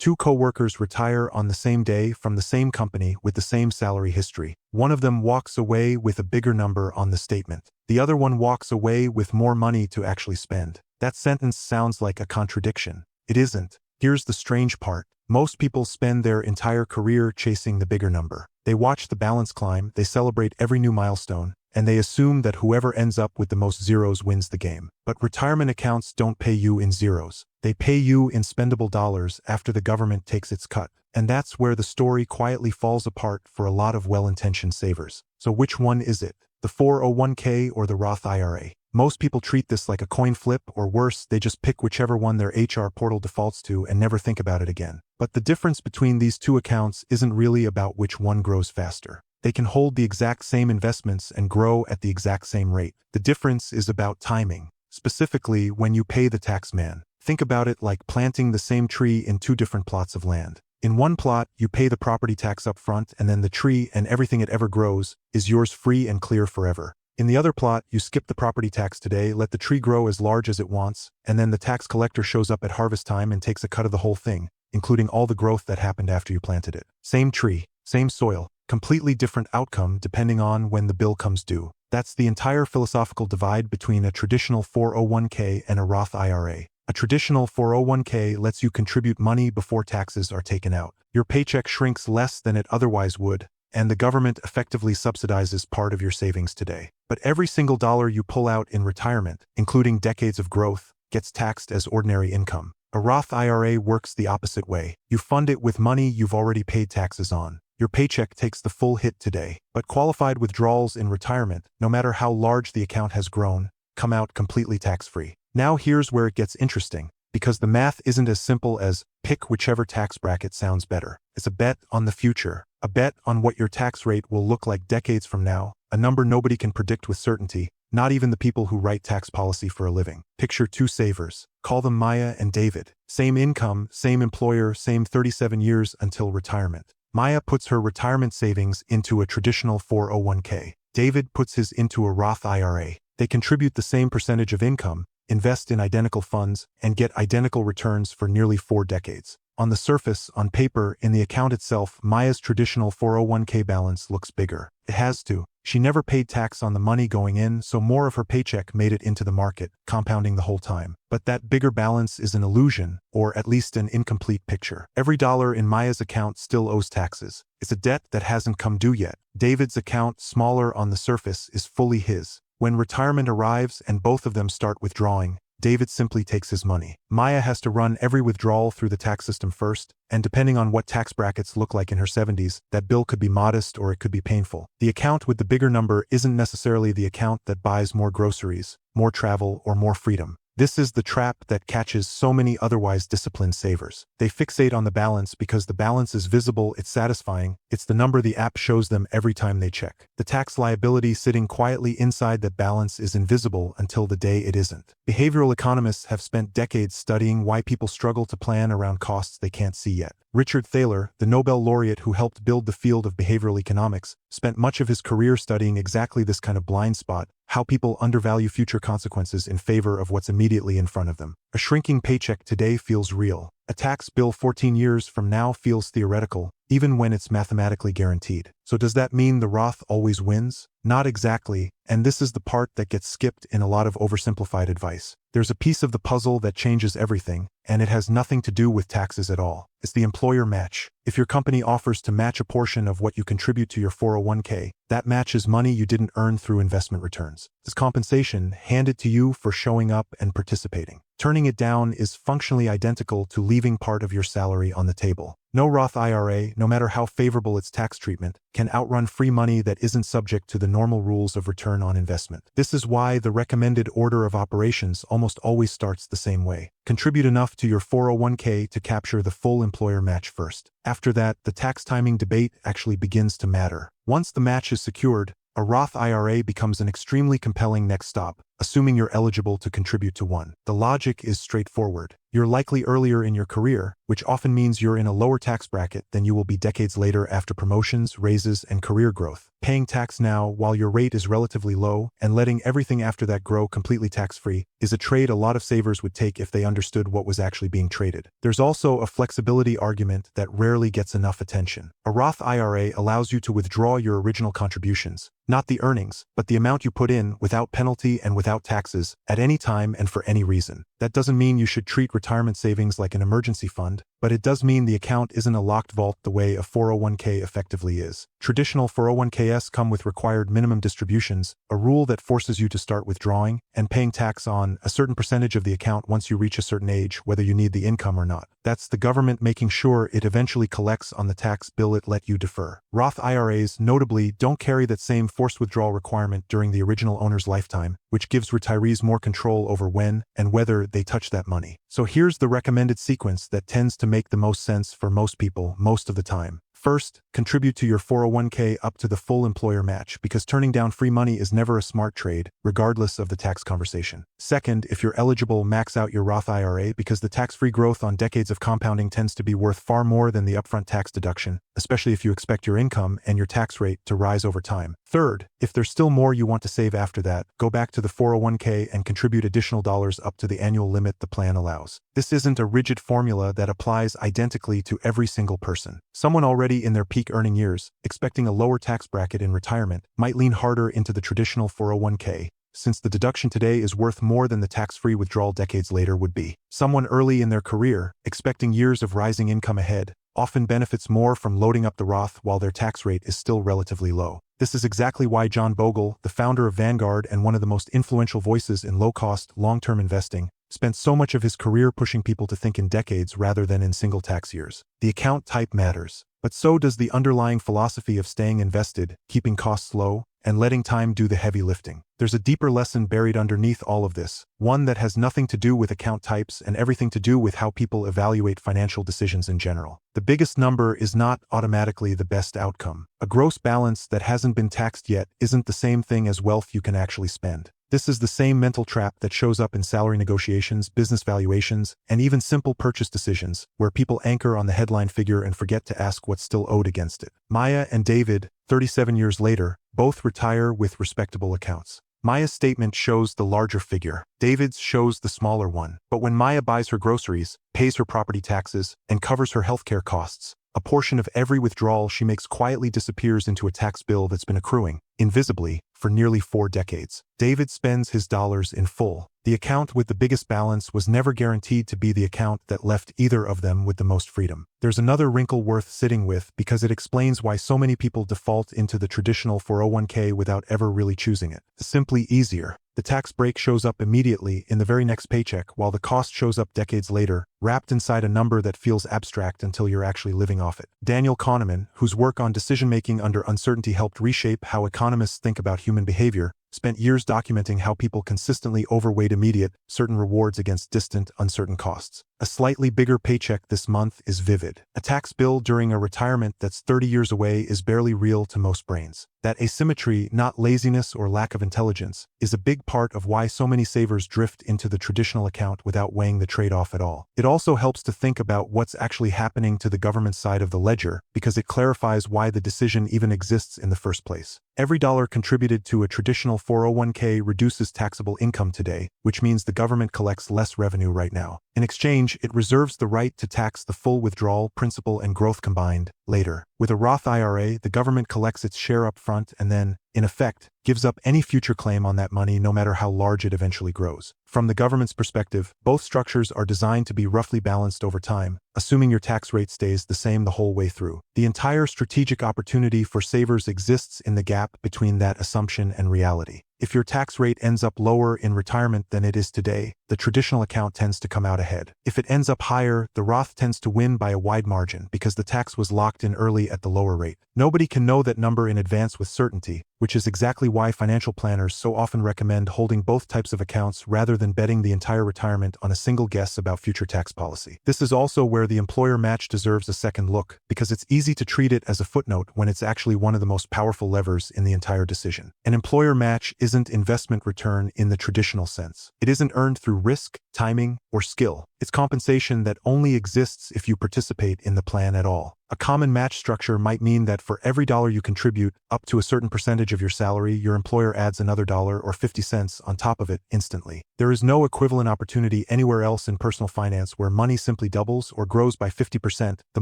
Two co-workers retire on the same day from the same company with the same salary history. One of them walks away with a bigger number on the statement. The other one walks away with more money to actually spend. That sentence sounds like a contradiction. It isn't. Here's the strange part. Most people spend their entire career chasing the bigger number. They watch the balance climb, they celebrate every new milestone, and they assume that whoever ends up with the most zeros wins the game. But retirement accounts don't pay you in zeros. They pay you in spendable dollars after the government takes its cut. And that's where the story quietly falls apart for a lot of well-intentioned savers. So which one is it? The 401k or the Roth IRA? Most people treat this like a coin flip, or worse, they just pick whichever one their HR portal defaults to and never think about it again. But the difference between these two accounts isn't really about which one grows faster. They can hold the exact same investments and grow at the exact same rate. The difference is about timing, specifically when you pay the tax man. Think about it like planting the same tree in two different plots of land. In one plot, you pay the property tax up front, and then the tree and everything it ever grows is yours free and clear forever. In the other plot, you skip the property tax today, let the tree grow as large as it wants, and then the tax collector shows up at harvest time and takes a cut of the whole thing, including all the growth that happened after you planted it. Same tree, same soil, completely different outcome depending on when the bill comes due. That's the entire philosophical divide between a traditional 401k and a Roth IRA. A traditional 401k lets you contribute money before taxes are taken out. Your paycheck shrinks less than it otherwise would, and the government effectively subsidizes part of your savings today. But every single dollar you pull out in retirement, including decades of growth, gets taxed as ordinary income. A Roth IRA works the opposite way. You fund it with money you've already paid taxes on. Your paycheck takes the full hit today, but qualified withdrawals in retirement, no matter how large the account has grown, come out completely tax-free. Now here's where it gets interesting, because the math isn't as simple as pick whichever tax bracket sounds better. It's a bet on the future, a bet on what your tax rate will look like decades from now, a number nobody can predict with certainty, not even the people who write tax policy for a living. Picture two savers. Call them Maya and David. Same income, same employer, same 37 years until retirement. Maya puts her retirement savings into a traditional 401k. David puts his into a Roth IRA. They contribute the same percentage of income, invest in identical funds, and get identical returns for nearly 4 decades. On the surface, on paper, in the account itself, Maya's traditional 401k balance looks bigger. It has to. She never paid tax on the money going in, so more of her paycheck made it into the market, compounding the whole time. But that bigger balance is an illusion, or at least an incomplete picture. Every dollar in Maya's account still owes taxes. It's a debt that hasn't come due yet. David's account, smaller on the surface, is fully his. When retirement arrives and both of them start withdrawing, David simply takes his money. Maya has to run every withdrawal through the tax system first, and depending on what tax brackets look like in her 70s, that bill could be modest or it could be painful. The account with the bigger number isn't necessarily the account that buys more groceries, more travel, or more freedom. This is the trap that catches so many otherwise disciplined savers. They fixate on the balance because the balance is visible, it's satisfying, it's the number the app shows them every time they check. The tax liability sitting quietly inside that balance is invisible until the day it isn't. Behavioral economists have spent decades studying why people struggle to plan around costs they can't see yet. Richard Thaler, the Nobel laureate who helped build the field of behavioral economics, spent much of his career studying exactly this kind of blind spot, how people undervalue future consequences in favor of what's immediately in front of them. A shrinking paycheck today feels real. A tax bill 14 years from now feels theoretical, even when it's mathematically guaranteed. So does that mean the Roth always wins? Not exactly, and this is the part that gets skipped in a lot of oversimplified advice. There's a piece of the puzzle that changes everything, and it has nothing to do with taxes at all. It's the employer match. If your company offers to match a portion of what you contribute to your 401k, that matches money you didn't earn through investment returns. This compensation handed to you for showing up and participating. Turning it down is functionally identical to leaving part of your salary on the table. No Roth IRA, no matter how favorable its tax treatment, can outrun free money that isn't subject to the normal rules of return on investment. This is why the recommended order of operations almost always starts the same way. Contribute enough to your 401k to capture the full employer match first. After that, the tax timing debate actually begins to matter. Once the match is secured, a Roth IRA becomes an extremely compelling next stop, assuming you're eligible to contribute to one. The logic is straightforward. You're likely earlier in your career, which often means you're in a lower tax bracket than you will be decades later after promotions, raises, and career growth. Paying tax now while your rate is relatively low and letting everything after that grow completely tax-free is a trade a lot of savers would take if they understood what was actually being traded. There's also a flexibility argument that rarely gets enough attention. A Roth IRA allows you to withdraw your original contributions, not the earnings, but the amount you put in without penalty and without taxes, at any time and for any reason. That doesn't mean you should treat retirement savings like an emergency fund, but it does mean the account isn't a locked vault the way a 401k effectively is. Traditional 401ks come with required minimum distributions, a rule that forces you to start withdrawing and paying tax on a certain percentage of the account once you reach a certain age, whether you need the income or not. That's the government making sure it eventually collects on the tax bill it let you defer. Roth IRAs, notably, don't carry that same forced withdrawal requirement during the original owner's lifetime, which gives retirees more control over when and whether they touch that money. So here's the recommended sequence that tends to make the most sense for most people most of the time. First, contribute to your 401k up to the full employer match, because turning down free money is never a smart trade, regardless of the tax conversation. Second, if you're eligible, max out your Roth IRA, because the tax-free growth on decades of compounding tends to be worth far more than the upfront tax deduction, especially if you expect your income and your tax rate to rise over time. Third, if there's still more you want to save after that, go back to the 401k and contribute additional dollars up to the annual limit the plan allows. This isn't a rigid formula that applies identically to every single person. Someone already in their peak earning years, expecting a lower tax bracket in retirement, might lean harder into the traditional 401k, since the deduction today is worth more than the tax-free withdrawal decades later would be. Someone early in their career, expecting years of rising income ahead, often benefits more from loading up the Roth while their tax rate is still relatively low. This is exactly why John Bogle, the founder of Vanguard and one of the most influential voices in low-cost, long-term investing, spent so much of his career pushing people to think in decades rather than in single tax years. The account type matters, but so does the underlying philosophy of staying invested, keeping costs low, and letting time do the heavy lifting. There's a deeper lesson buried underneath all of this, one that has nothing to do with account types and everything to do with how people evaluate financial decisions in general. The biggest number is not automatically the best outcome. A gross balance that hasn't been taxed yet isn't the same thing as wealth you can actually spend. This is the same mental trap that shows up in salary negotiations, business valuations, and even simple purchase decisions, where people anchor on the headline figure and forget to ask what's still owed against it. Maya and David, 37 years later, both retire with respectable accounts. Maya's statement shows the larger figure. David's shows the smaller one. But when Maya buys her groceries, pays her property taxes, and covers her healthcare costs, a portion of every withdrawal she makes quietly disappears into a tax bill that's been accruing, invisibly, for nearly 4 decades. David spends his dollars in full. The account with the biggest balance was never guaranteed to be the account that left either of them with the most freedom. There's another wrinkle worth sitting with, because it explains why so many people default into the traditional 401k without ever really choosing it. Simply easier. The tax break shows up immediately in the very next paycheck, while the cost shows up decades later, wrapped inside a number that feels abstract until you're actually living off it. Daniel Kahneman, whose work on decision-making under uncertainty helped reshape how economists think about human behavior, spent years documenting how people consistently overweight immediate, certain rewards against distant, uncertain costs. A slightly bigger paycheck this month is vivid. A tax bill during a retirement that's 30 years away is barely real to most brains. That asymmetry, not laziness or lack of intelligence, is a big part of why so many savers drift into the traditional account without weighing the trade-off at all. It also helps to think about what's actually happening to the government side of the ledger, because it clarifies why the decision even exists in the first place. Every dollar contributed to a traditional 401k reduces taxable income today, which means the government collects less revenue right now. In exchange, it reserves the right to tax the full withdrawal, principal, and growth combined later. With a Roth IRA, the government collects its share up front and then, in effect, gives up any future claim on that money no matter how large it eventually grows. From the government's perspective, both structures are designed to be roughly balanced over time, assuming your tax rate stays the same the whole way through. The entire strategic opportunity for savers exists in the gap between that assumption and reality. If your tax rate ends up lower in retirement than it is today, the traditional account tends to come out ahead. If it ends up higher, the Roth tends to win by a wide margin because the tax was locked in early at the lower rate. Nobody can know that number in advance with certainty, which is exactly why financial planners so often recommend holding both types of accounts rather than betting the entire retirement on a single guess about future tax policy. This is also where the employer match deserves a second look, because it's easy to treat it as a footnote when it's actually one of the most powerful levers in the entire decision. An employer match isn't investment return in the traditional sense. It isn't earned through risk, timing, or skill. It's compensation that only exists if you participate in the plan at all. A common match structure might mean that for every dollar you contribute, up to a certain percentage of your salary, your employer adds another dollar or 50 cents on top of it instantly. There is no equivalent opportunity anywhere else in personal finance where money simply doubles or grows by 50% the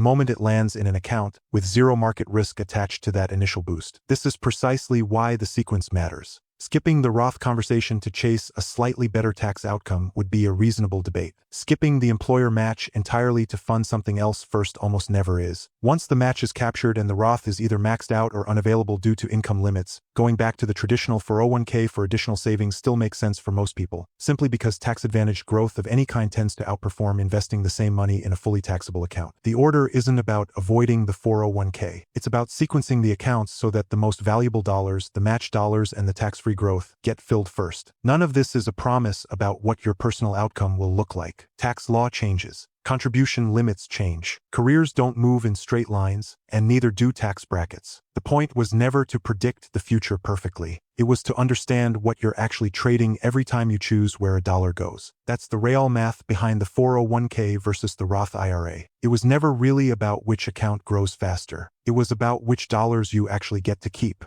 moment it lands in an account, with zero market risk attached to that initial boost. This is precisely why the sequence matters. Skipping the Roth conversation to chase a slightly better tax outcome would be a reasonable debate. Skipping the employer match entirely to fund something else first almost never is. Once the match is captured and the Roth is either maxed out or unavailable due to income limits, going back to the traditional 401k for additional savings still makes sense for most people, simply because tax-advantaged growth of any kind tends to outperform investing the same money in a fully taxable account. The order isn't about avoiding the 401k. It's about sequencing the accounts so that the most valuable dollars, the match dollars and the tax-free growth, get filled first. None of this is a promise about what your personal outcome will look like. Tax law changes. Contribution limits change. Careers don't move in straight lines, and neither do tax brackets. The point was never to predict the future perfectly. It was to understand what you're actually trading every time you choose where a dollar goes. That's the real math behind the 401k versus the Roth IRA. It was never really about which account grows faster. It was about which dollars you actually get to keep.